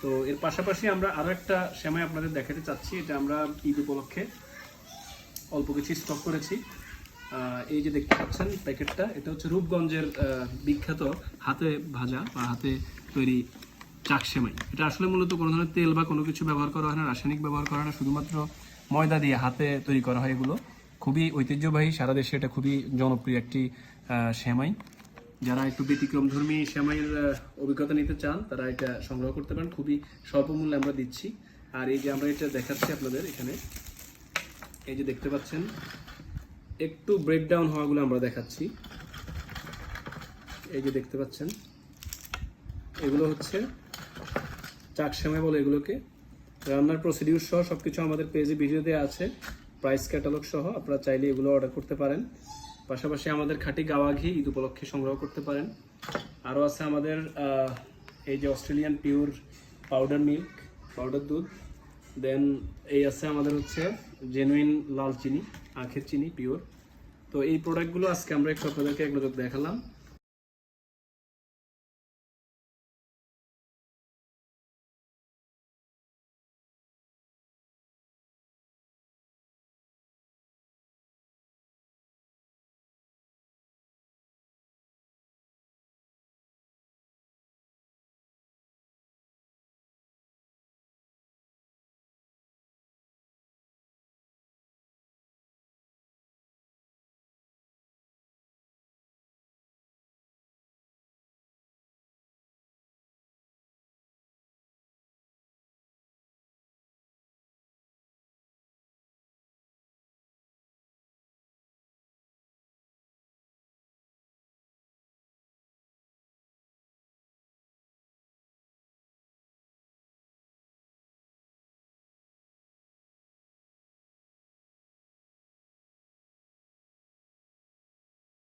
তো এর পাশাপাশি আমরা আরও একটা সেমাই আপনাদের দেখাতে চাচ্ছি। এটা আমরা ঈদ উপলক্ষে অল্প কিছু স্টক করেছি। এই যে দেখতে পাচ্ছেন প্যাকেটটা, এটা হচ্ছে রূপগঞ্জের বিখ্যাত হাতে ভাজা বা হাতে তৈরি চাক সেমাই। এটা আসলে মূলত কোনো ধরনের তেল বা কোনো কিছু ব্যবহার করা হয় না, রাসায়নিক ব্যবহার করা হয় না, শুধুমাত্র ময়দা দিয়ে হাতে তৈরি করা হয়। এগুলো খুবই ঐতিহ্যবাহী, সারা দেশে এটা খুবই জনপ্রিয় একটি সেমাই। যারা একটু ব্যতিক্রমধর্মী সেমাইয়ের অভিজ্ঞতা নিতে চান তারা এটা সংগ্রহ করতে পারেন, খুবই স্বল্প মূল্যে আমরা দিচ্ছি। আর এই যে আমরা এটা দেখাচ্ছি আপনাদের এখানে, এই যে দেখতে পাচ্ছেন একটু ব্রেকডাউন হওয়াগুলো আমরা দেখাচ্ছি। এই যে দেখতে পাচ্ছেন এগুলো হচ্ছে চাক সেমাই বলে এগুলোকে। রান্নার প্রসিডিউর সহ সবকিছু আমাদের পেজে ভিডিও দেওয়া আছে, প্রাইস ক্যাটালগ সহ। আপনারা চাইলে এগুলো অর্ডার করতে পারেন। পাশাপাশি আমাদের খাঁটি গাওয়া ঘি ঈদ উপলক্ষে সংগ্রহ করতে পারেন। আরও আছে আমাদের এই যে Australian pure powder milk, powder দুধ। দেন এই আছে আমাদের হচ্ছে জেনুইন লাল চিনি, আখের চিনি পিওর। তো এই প্রোডাক্টগুলো আজকে আমরা একটু আপনাদেরকে এক নজর দেখালাম।